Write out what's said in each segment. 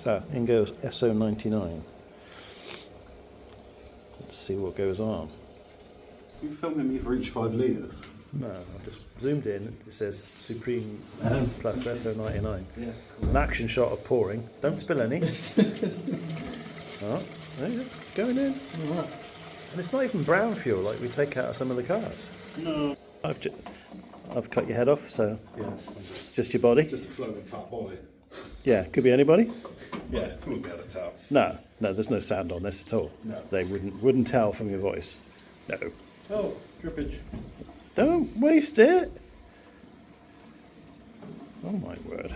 in goes Esso 99. Let's see what goes on. You filming me for each 5 litres? No, I just zoomed in. It says Supreme plus Esso 99. Yeah, cool. An action shot of pouring. Don't spill any. Oh, there you go. Going in. Right. And it's not even brown fuel like we take out of some of the cars. No. I've cut your head off, so Yeah. just your body. Just a floating fat body. Yeah, could be anybody. Yeah, wouldn't be able to tell. No, there's no sound on this at all. No. They wouldn't tell from your voice. No. Oh, drippage. Don't waste it. Oh my word.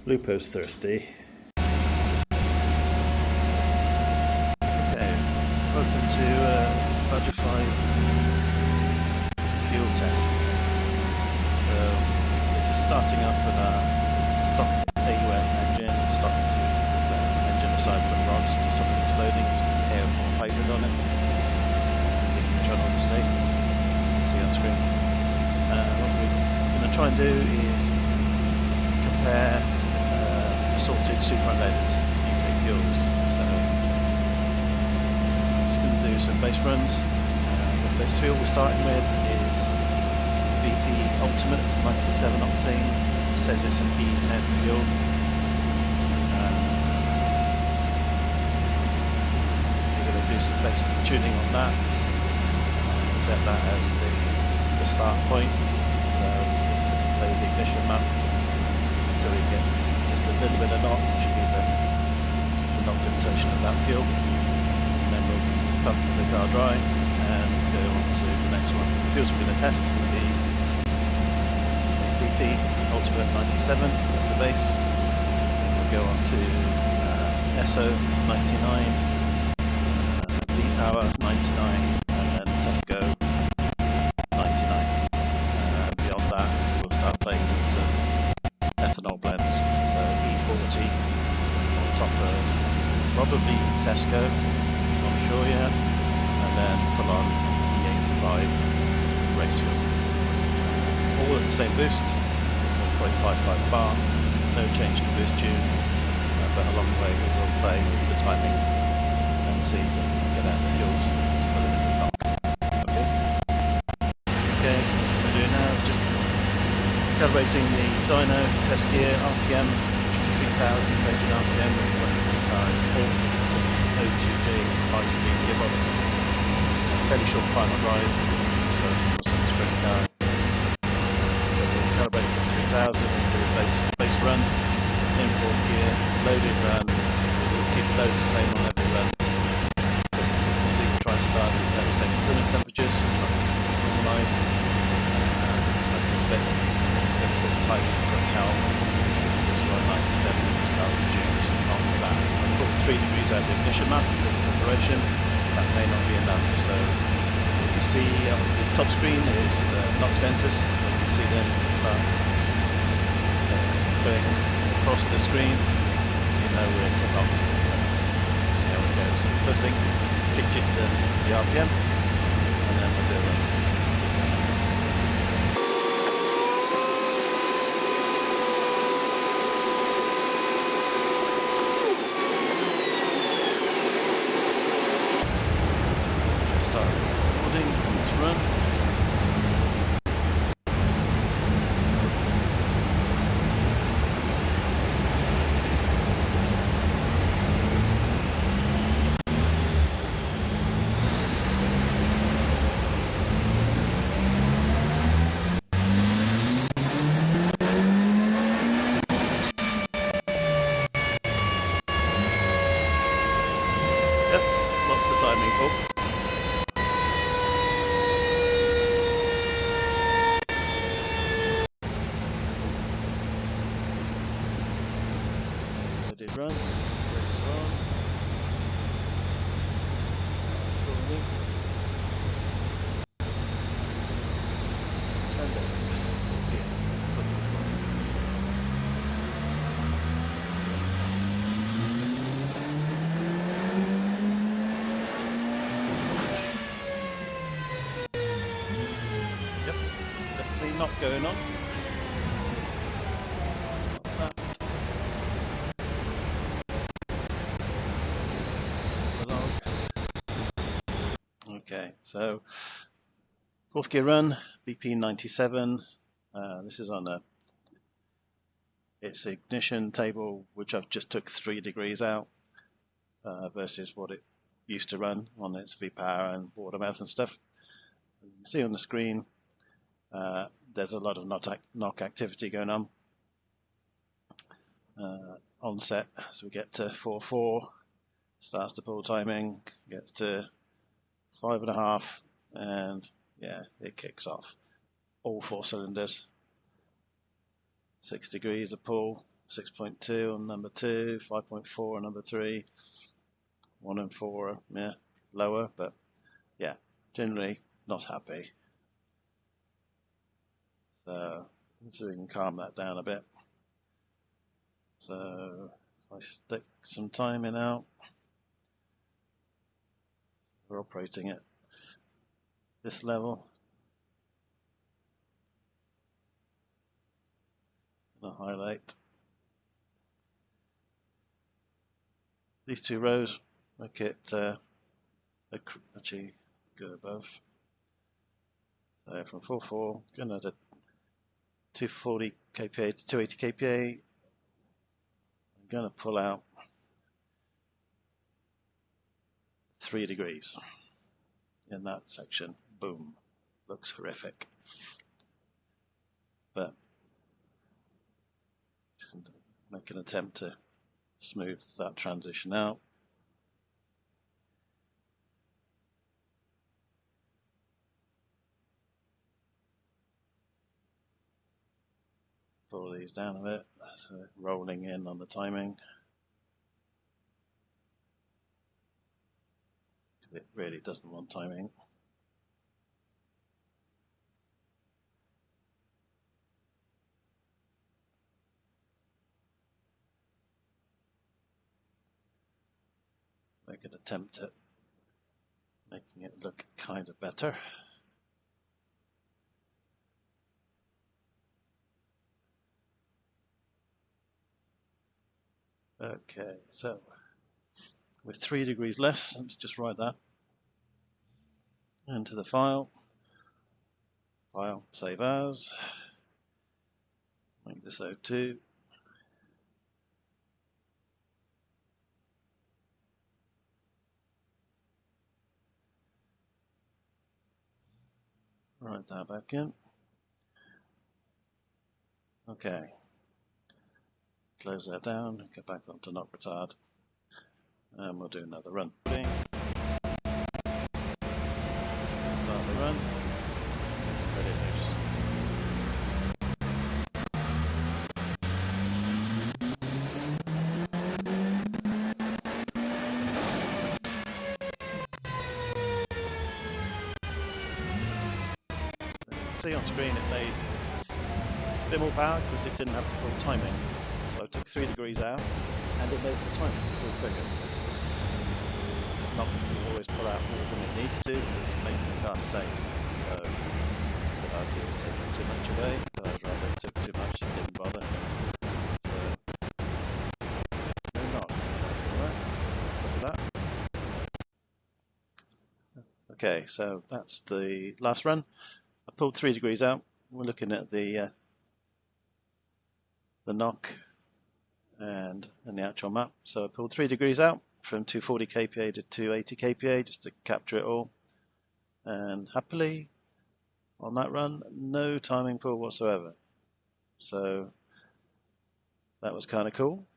Lupo's thirsty. Okay, welcome to Badger5 fuel test. It's starting up with a stock AUM engine, stock engine aside from rods to stop it exploding. It's got air hybrid on it. Which on obviously. See on screen. What we're going to try and do is compare assorted super unleaded UK fuels. So just going to do some base runs. The base fuel we're starting with is BP Ultimate 97 octane. It says it's an E10 fuel. We're going to do some basic tuning on that. Set that as the start point. So play the ignition map until we get just a little bit of knock, which should be the knock limitation of that fuel. And then we'll pump the car dry and go on to the next one. The fuels we're going to test will be BP Ultimate 97, that's the base. We'll go on to Esso 99, V-Power 99, and then Tesco 99. Beyond that, we'll start playing with some ethanol blends. So E40 on top of probably Tesco, not sure yet, and then full on E85 race fuel. All at the same boost, 1.55 bar, no change to boost tune, but along the way we will play with the timing and see if we can get out the fuels to the limit of knock. Okay, what we're doing now is just calibrating the dyno test gear RPM, 3000 ranging RPM, running this car in 02J high-speed gearbox. Fairly short final drive, so it's not a sprint car. Calibrating for 3000 and do a base run in 4th gear, loaded run. We'll keep loads the same on every run. For consistency, we'll try and start at the same coolant temperatures, not normalised. I suspect it's going to put timing for a cow. This one 97, this car was tuned on that. I put 3 degrees out of the ignition map for the preparation. That may not be enough. So what you see on the top screen is the knock sensors. You can see them start going across the screen. You know we're into knock. See how it goes. First thing, kick the RPM, and then we'll do a run. Start recording on this run. Yep, lots of timing, Paul. Loaded run, brakes are on. Start recording. Send it. Let's get flipping forward. Yep, definitely not going on. Stop that. Okay, so fourth gear run, BP 97. This is on its ignition table, which I've just took 3 degrees out versus what it used to run on its V-power and water mouth and stuff. You can see on the screen there's a lot of knock activity going on. Onset, so we get to 4.4, starts to pull timing, gets to 5.5, and yeah, it kicks off. All 4 cylinders. 6 degrees of pull, 6.2 on number 2, 5.4 on number 3, 1 and 4, yeah, lower, but yeah, generally not happy. So we can calm that down a bit. So if I stick some timing out, we're operating at this level. I'm going to highlight these 2 rows, make it actually go above. So from 4.4, going to 240 kPa to 280 kPa. I'm going to pull out 3 degrees in that section. Boom. Looks horrific. But just make an attempt to smooth that transition out. Pull these down a bit, so rolling in on the timing. Because it really doesn't want timing. Make an attempt at making it look kind of better. Okay, so with 3 degrees less, let's just write that into the file. File, save as. Make this O2. Write that back in. Okay. Close that down, get back onto knock retard, and we'll do another run. Start the run, let it loose. See on screen it made a bit more power because it didn't have to pull timing. So I took 3 degrees out and it made the timing full figure. It's not always pull out more than it needs to, it's making the car safe. So I could argue it was taking too much away, but I'd rather it took too much and didn't bother. So no knock. Alright, look at that. Okay, so that's the last run. I pulled 3 degrees out. We're looking at the knock and the actual map. So I pulled 3 degrees out from 240 kPa to 280 kPa just to capture it all. And happily, on that run, no timing pull whatsoever. So that was kind of cool.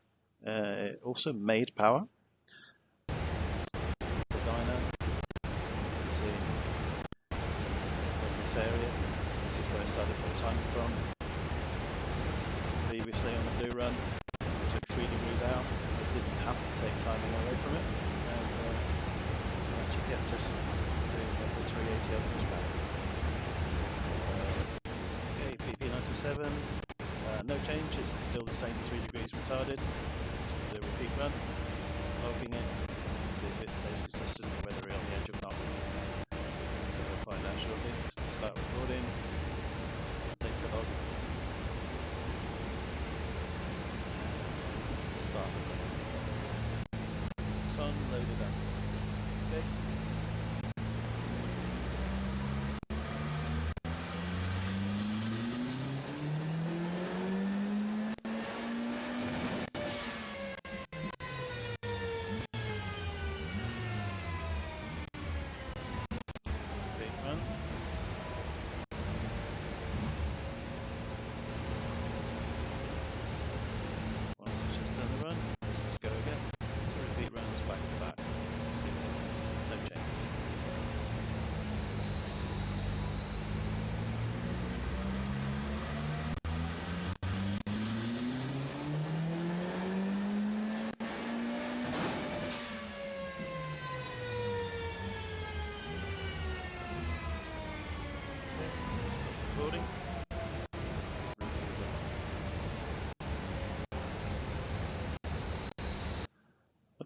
It also made power. The dyno, you can see in this area, this is where I started pull timing from. Previously on the blue run, I took 3 degrees out. It didn't have to take timing away from it, and it actually kept us doing the 380 over back. Okay, PP 97, no changes, it's still the same 3 degrees retarded. The repeat run, logging it, see if it stays consistent, whether we're on the edge of knock. So we'll find out shortly. Start recording, take the log. Sun loaded up. Okay.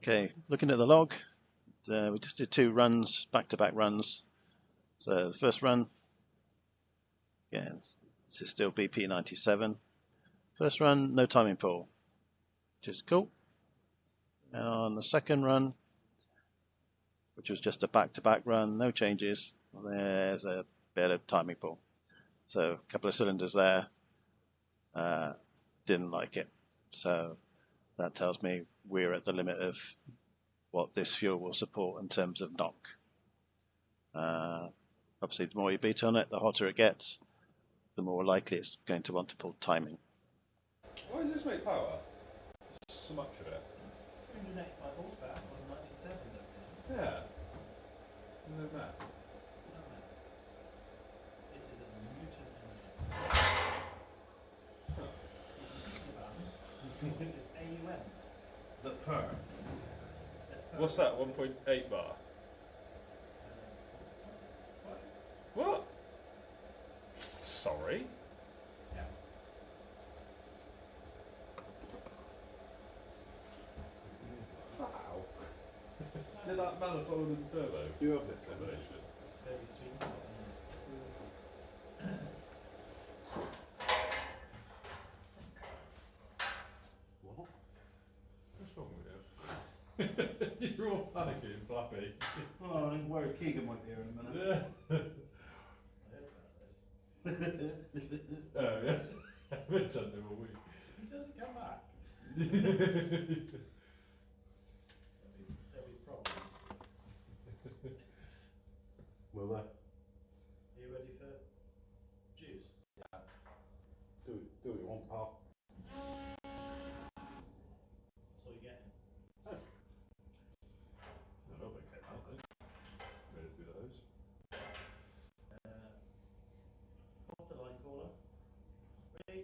Okay, looking at the log, we just did 2 runs, back-to-back runs. So the first run, again, this is still BP97. First run, no timing pull, which is cool. And on the second run, which was just a back-to-back run, no changes, there's a bit of timing pull. So a couple of cylinders there, didn't like it. So that tells me we're at the limit of what this fuel will support in terms of knock. Obviously, the more you beat on it, the hotter it gets, the more likely it's going to want to pull timing. Why does this make power? So much of it. 185 horsepower on 97. Yeah. Look at that. This is a mutant engine. It's AUMs. The per. What's that? 1.8 bar. What? Sorry. Yeah. Wow. Is it that manifold and turbo? You have this, Combination? Very sweet spot. What? What's wrong with you? You're all panicking, flappy. Oh, I'm worried Keegan might be here in a minute. Yeah. Oh yeah. I've been sent him all week. He doesn't come back. There'll be problems. Will there? Are you ready for juice? Do what you want, pal. That's all you're getting. I don't know if they came out then. Ready to do those. Off the line caller. Ready?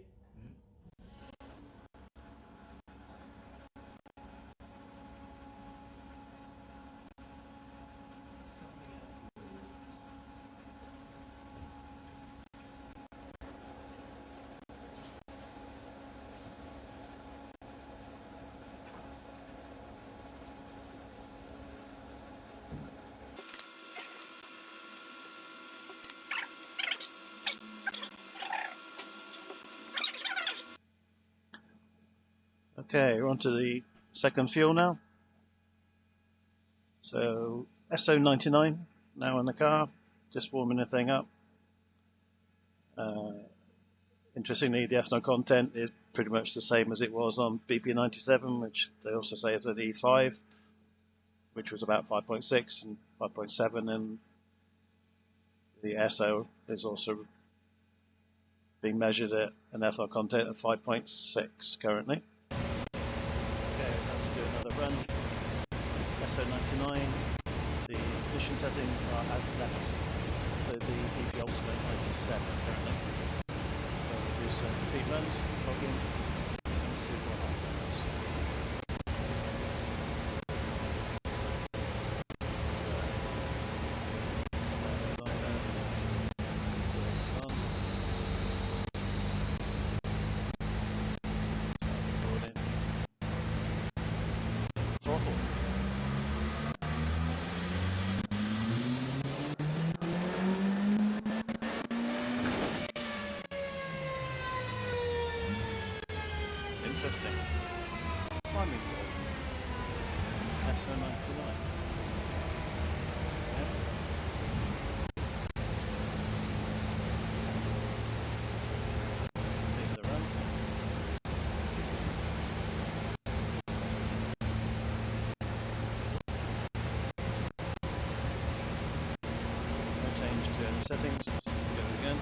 Okay, we're on to the second fuel now. So Esso 99 now in the car, just warming the thing up. Interestingly, the ethanol content is pretty much the same as it was on BP97, which they also say is at E5, which was about 5.6 and 5.7, and the Esso is also being measured at an ethanol content of 5.6 currently. Okay, let's do another run. Esso 99, the ignition settings are as left, so the BP Ultimate 97 currently. So we'll do some repeat runs, log in, and see what happens. Throttle. Interesting. Timing ball. Esso 99. Yeah. Leave the run. No change to any settings. Just go again.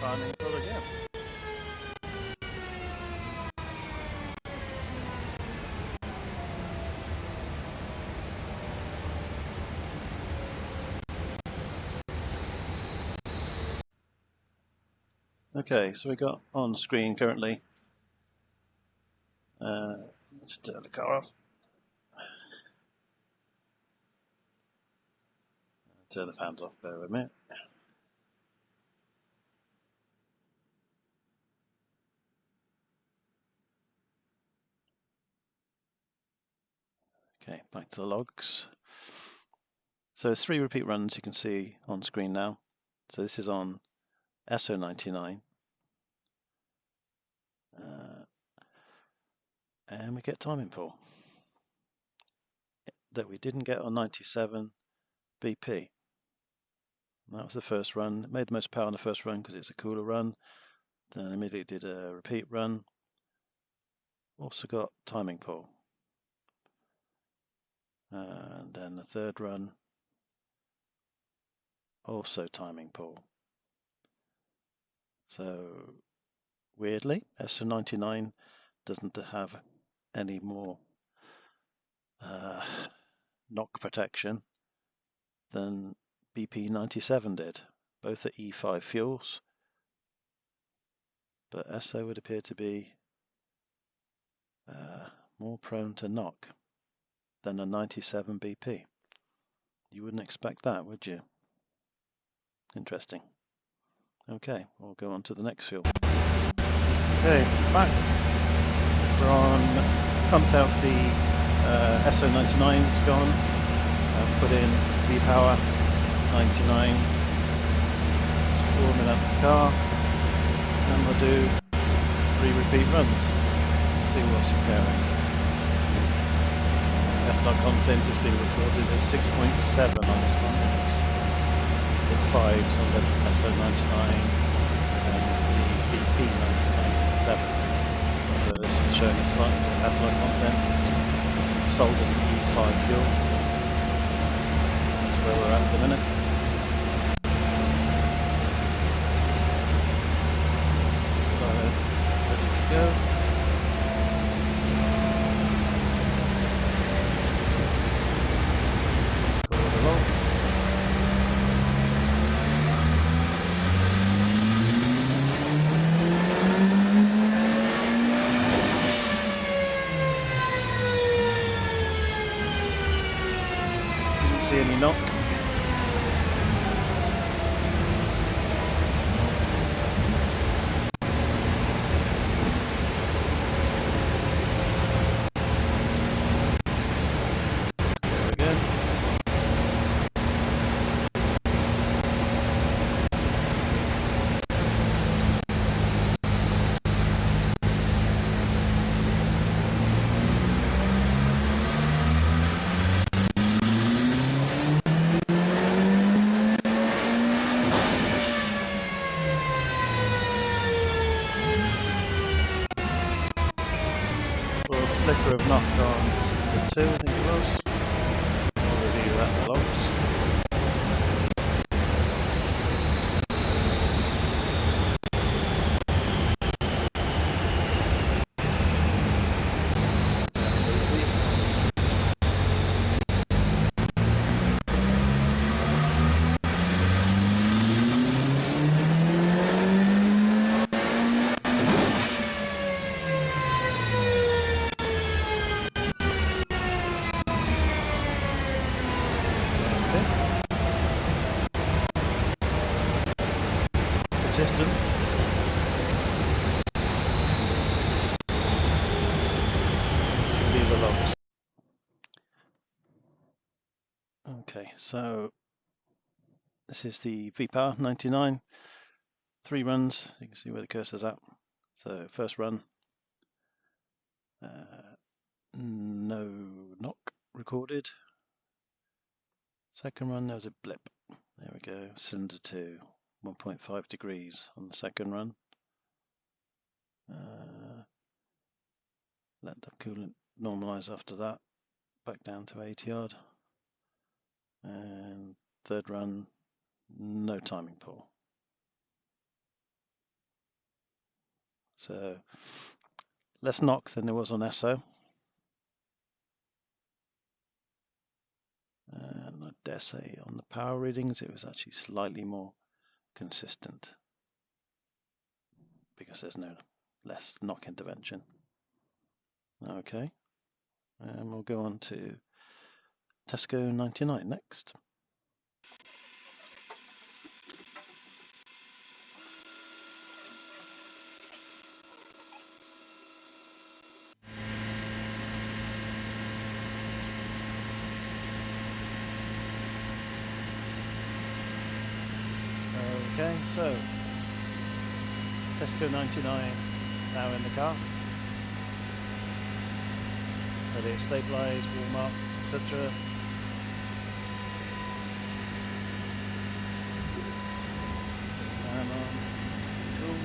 timing pull again. Okay, so we got on screen currently. Let's turn the car off. Turn the fans off, bear with me. Okay, back to the logs. So there's 3 repeat runs you can see on screen now. So this is on Esso 99. And we get timing pull that we didn't get on 97 BP. That was the first run. It made the most power on the first run because it's a cooler run. Then immediately did a repeat run. Also got timing pull. And then the third run, also timing pull. So weirdly, Esso 99 doesn't have any more knock protection than BP 97 did. Both are E5 fuels, but Esso would appear to be more prone to knock than a 97 BP. You wouldn't expect that, would you? Interesting. Okay, we'll go on to the next fuel. Okay, back. We're on, pumped out the Esso 99, it's gone. Put in V-Power 99, warming up the car, and we'll do 3 repeat runs. Let's see what's occurring. Ethanol content is being recorded as 6.7 on this one. The 5s on the Esso 99 and the BP 97. So this is showing a slight ethanol content. It's sold as an E5 fuel. That's where we're at the minute. Ready to go. Go along. Didn't see any knock. Flicker of knock on the 2, I think it was. I'll review that in the logs. System. Leave the logs. Okay, so this is the V-Power 99. 3 runs. You can see where the cursor's at. So first run, no knock recorded. Second run, there was a blip. There we go. Cylinder 2, 1.5 degrees on the second run. Let the coolant normalize after that, back down to 80 odd. And third run, no timing pull. So less knock than there was on Esso. And I dare say on the power readings it was actually slightly more consistent because there's no less knock intervention. Okay, and we'll go on to Tesco 99 next. Okay, so Tesco 99 now in the car. Let it stabilise, warm up, etc. And on. Cool.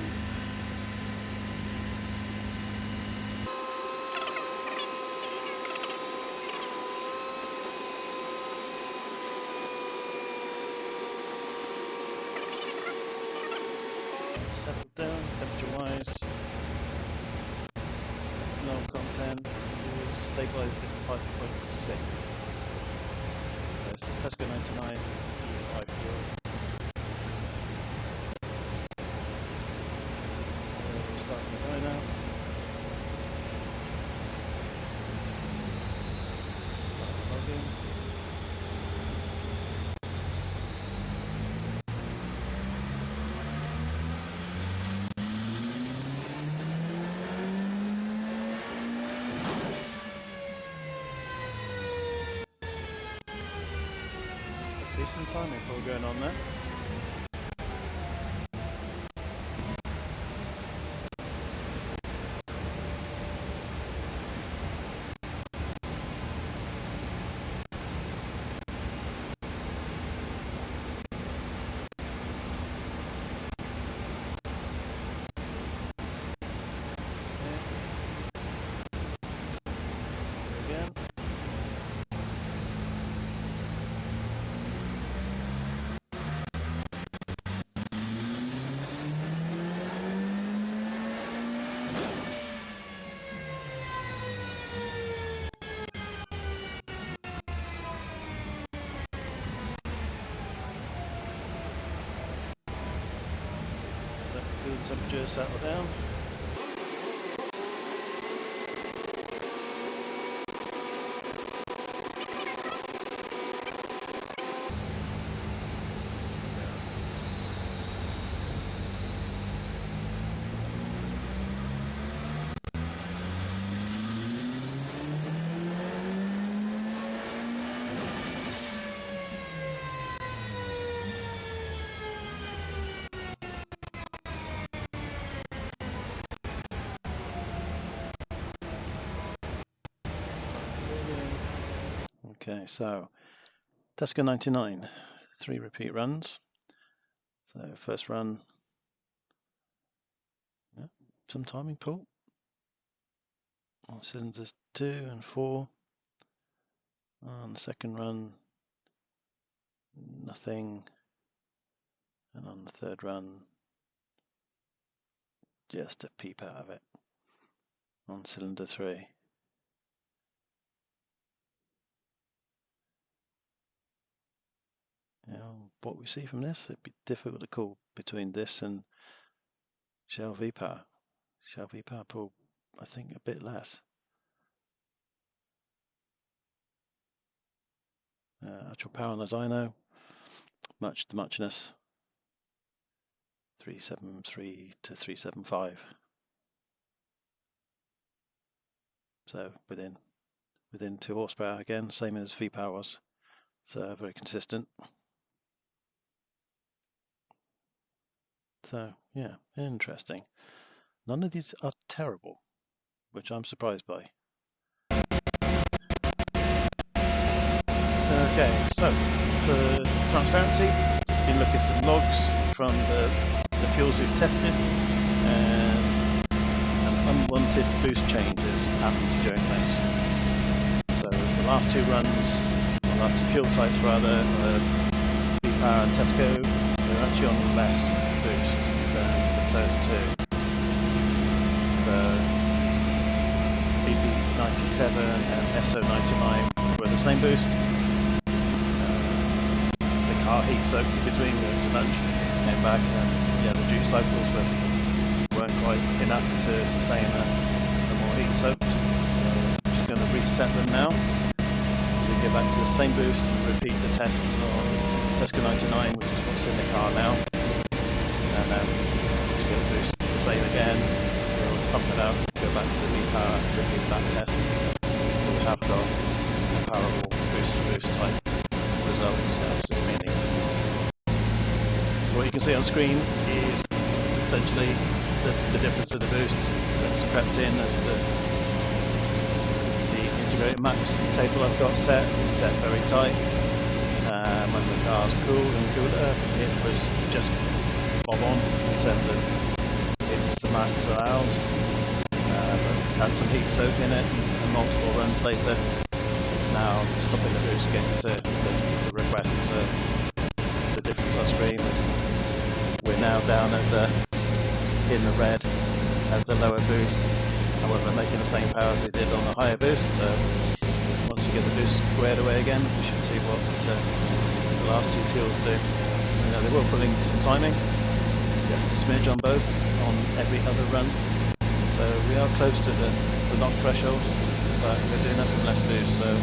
Settled down, temperature-wise. No content. Stabilised at 5.6. There's the Tesco 99 E5 fuel. We're starting the dyno. Start logging. Decent timing all going on there. Again. Let the cooling temperature settle down. Okay, so Tesco 99, 3 repeat runs. So first run, yeah, some timing pull on cylinders 2 and 4. On the second run, nothing. And on the third run, just a peep out of it on cylinder 3. Now, what we see from this, it'd be difficult to call between this and Shell V-Power. Shell V-Power pull, I think, a bit less. Actual power on the dyno, much to muchness, 373 to 375. So within 2 horsepower again, same as V-Power was. So very consistent. So yeah, interesting. None of these are terrible, which I'm surprised by. Okay, so for transparency, you can look at some logs from the fuels we've tested, and unwanted boost changes happened during this. So the last 2 runs, or last 2 fuel types rather, V-Power and Tesco, they're actually on less boost than the first 2. Badger5 and Esso 99 were the same boost. The car heat soaked between, we went to lunch, came back, and yeah, the duty cycles weren't quite enough to sustain a more heat soaked. So I'm just going to reset them now. So we go back to the same boost and repeat the tests on Tesco 99, which is what's in the car now. And then just get the boost the same again. We'll pump it out, go back to the V-power, repeat that test. So we have got comparable boost-to-boost type results, which is meaning. What you can see on screen is essentially the difference of the boost that's crept in as the integrated max table I've got set is set very tight. When the car's cool and cooler, it was just bob on in terms of it's the max allowed. Had some heat soak in it, and multiple runs later, it's now stopping the boost getting to the request. So the difference on screen is we're now down at in the red at the lower boost. However, making the same power as we did on the higher boost. So once you get the boost squared away again, we should see what the last two fuels do. You know, they will put in some timing, just a smidge on both on every other run. So we are close to the knock threshold, but we're doing nothing less boost. So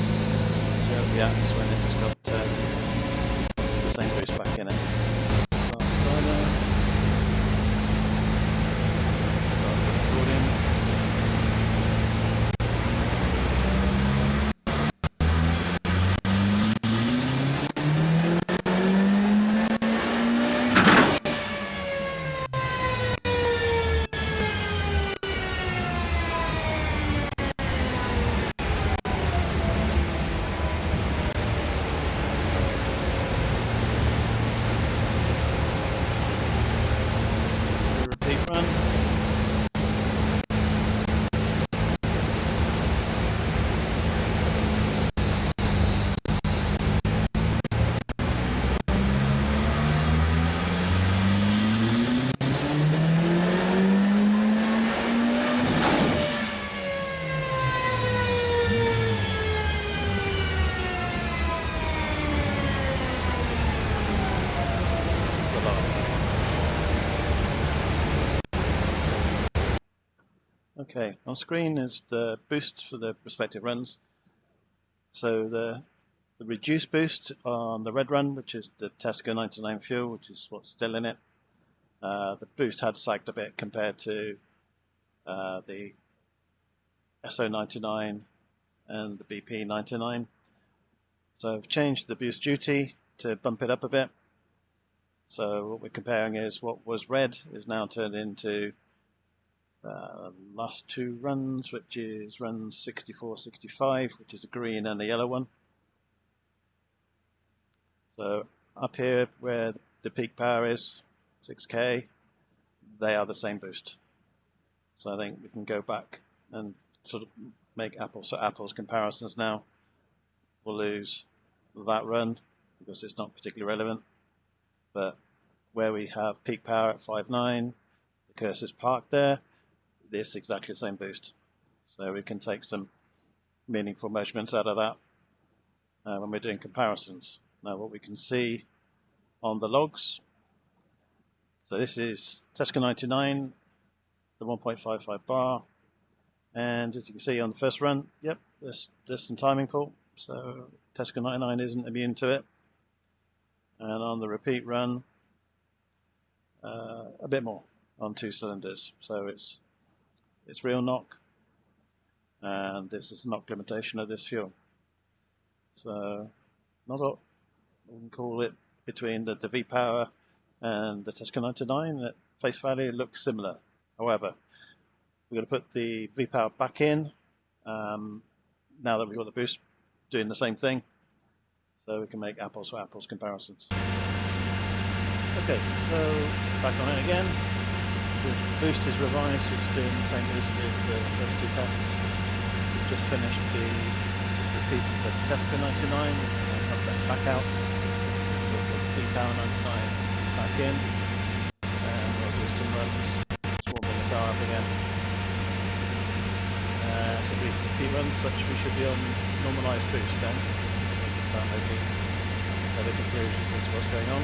see how it reacts when it's got the same boost back in it. Start recording. Repeat run. Okay, on screen is the boost for the respective runs. So the reduced boost on the red run, which is the Tesco 99 fuel, which is what's still in it. The boost had sagged a bit compared to the Esso 99 and the BP 99. So I've changed the boost duty to bump it up a bit. So what we're comparing is what was red is now turned into last two runs, which is runs 64, 65, which is the green and the yellow one. So up here where the peak power is 6k, they are the same boost. So I think we can go back and sort of make apples to apples comparisons now. We'll lose that run because it's not particularly relevant, but where we have peak power at 5.9, the cursor's parked there, this exactly the same boost. So we can take some meaningful measurements out of that when we're doing comparisons. Now what we can see on the logs, so this is Tesco 99, the 1.55 bar, and as you can see on the first run, yep, there's some timing pull, so Tesco 99 isn't immune to it. And on the repeat run, a bit more on 2 cylinders, so it's real knock, and this is knock limitation of this fuel. So not a lot we can call it between the V-power and the Tesco 99. At face value it looks similar. However, we're going to put the V-power back in now that we've got the boost doing the same thing, so we can make apples to apples comparisons. Okay, so back on it again. The boost is revised, it's doing the same boost as the first two tests. We've just finished the repeat of the Tesco 99, I'll put that back out, put the V-power 99 back in, and we'll do some runs, swarming the car up again. So repeat runs, such we should be on normalised boost then. Start making better conclusions as to what's going on.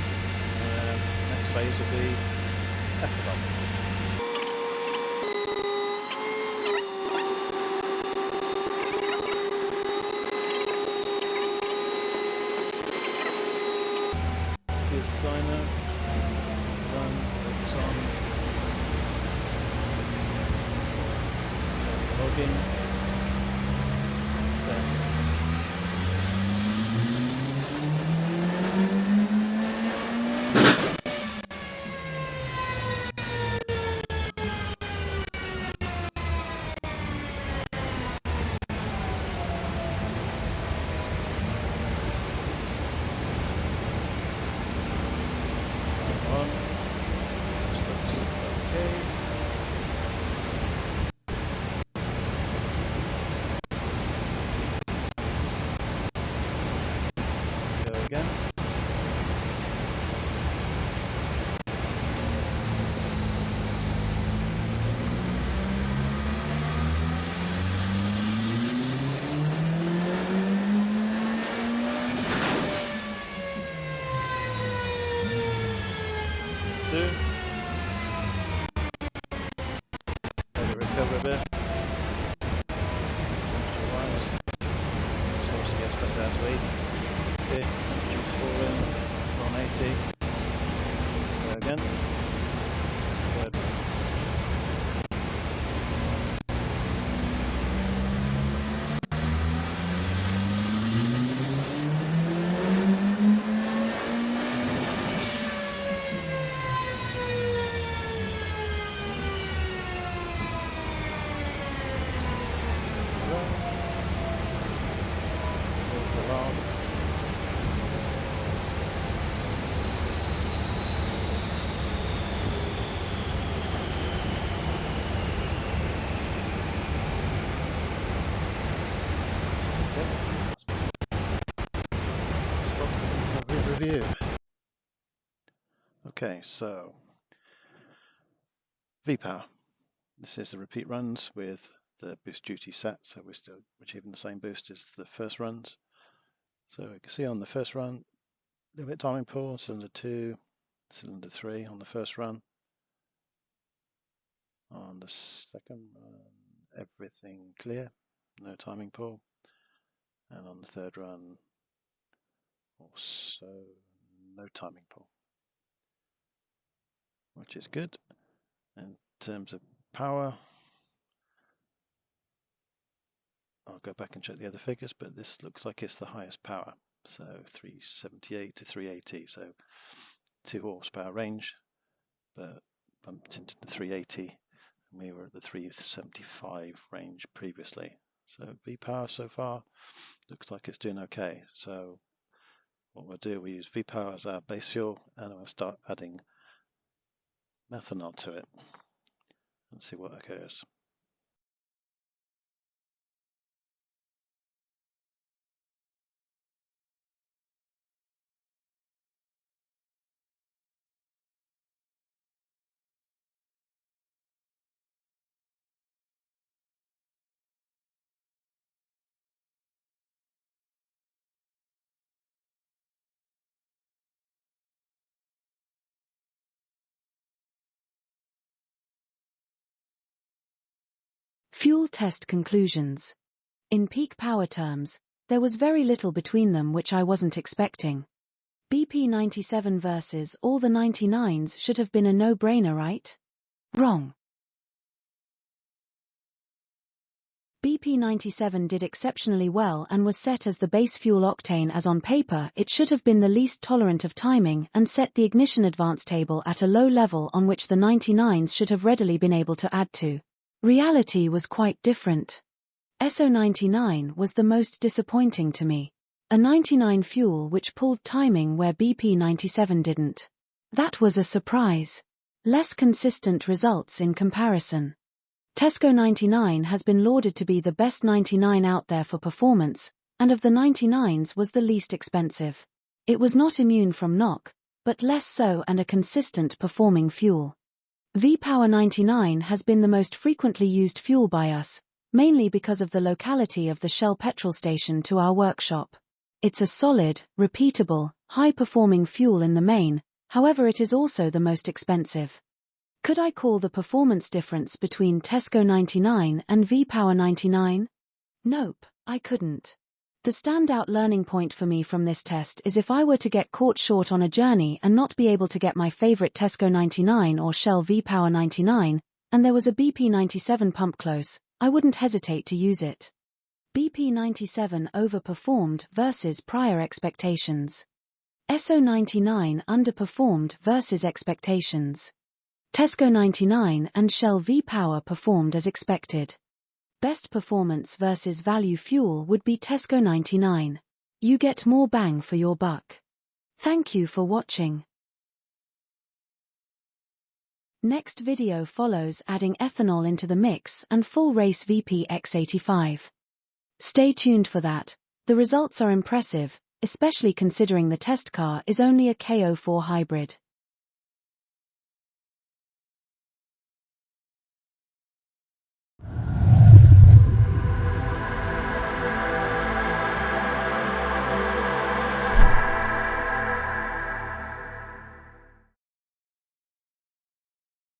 Next phase will be ethanol. Designer, run, focus on, logging, then on, looks okay. Go again. Two. Let it recover a bit. So obviously gets back down to 8. Okay, temperature's falling, 180. Go again. Third one. Review. Okay, so V-Power. This is the repeat runs with the boost duty set, so we're still achieving the same boost as the first runs. So you can see on the first run, a little bit timing pull, cylinder 2, cylinder 3 on the first run. On the second run, everything clear, no timing pull. And on the third run, also no timing pull, which is good. In terms of power, I'll go back and check the other figures, but this looks like it's the highest power. So 378 to 380, so 2 horsepower range, but bumped into the 380, and we were at the 375 range previously. So V-Power so far looks like it's doing okay. So what we'll do, we use V-Power as our base fuel, and we'll start adding methanol to it and see what occurs. Fuel test conclusions. In peak power terms, there was very little between them which I wasn't expecting. BP 97 versus all the 99s should have been a no-brainer, right? Wrong. BP 97 did exceptionally well and was set as the base fuel octane, as on paper it should have been the least tolerant of timing and set the ignition advance table at a low level on which the 99s should have readily been able to add to. Reality was quite different. Esso 99 was the most disappointing to me. A 99 fuel which pulled timing where BP 97 didn't. That was a surprise. Less consistent results in comparison. Tesco 99 has been lauded to be the best 99 out there for performance, and of the 99s was the least expensive. It was not immune from knock, but less so, and a consistent performing fuel. V-Power 99 has been the most frequently used fuel by us, mainly because of the locality of the Shell petrol station to our workshop. It's a solid, repeatable, high-performing fuel in the main, however it is also the most expensive. Could I call the performance difference between Tesco 99 and V-Power 99? Nope, I couldn't. The standout learning point for me from this test is if I were to get caught short on a journey and not be able to get my favorite Tesco 99 or Shell V-Power 99, and there was a BP 97 pump close, I wouldn't hesitate to use it. BP 97 overperformed versus prior expectations. Esso 99 underperformed versus expectations. Tesco 99 and Shell V-Power performed as expected. Best performance versus value fuel would be Tesco 99. You get more bang for your buck. Thank you for watching. Next video follows adding ethanol into the mix and full race VP X85. Stay tuned for that. The results are impressive, especially considering the test car is only a KO4 hybrid.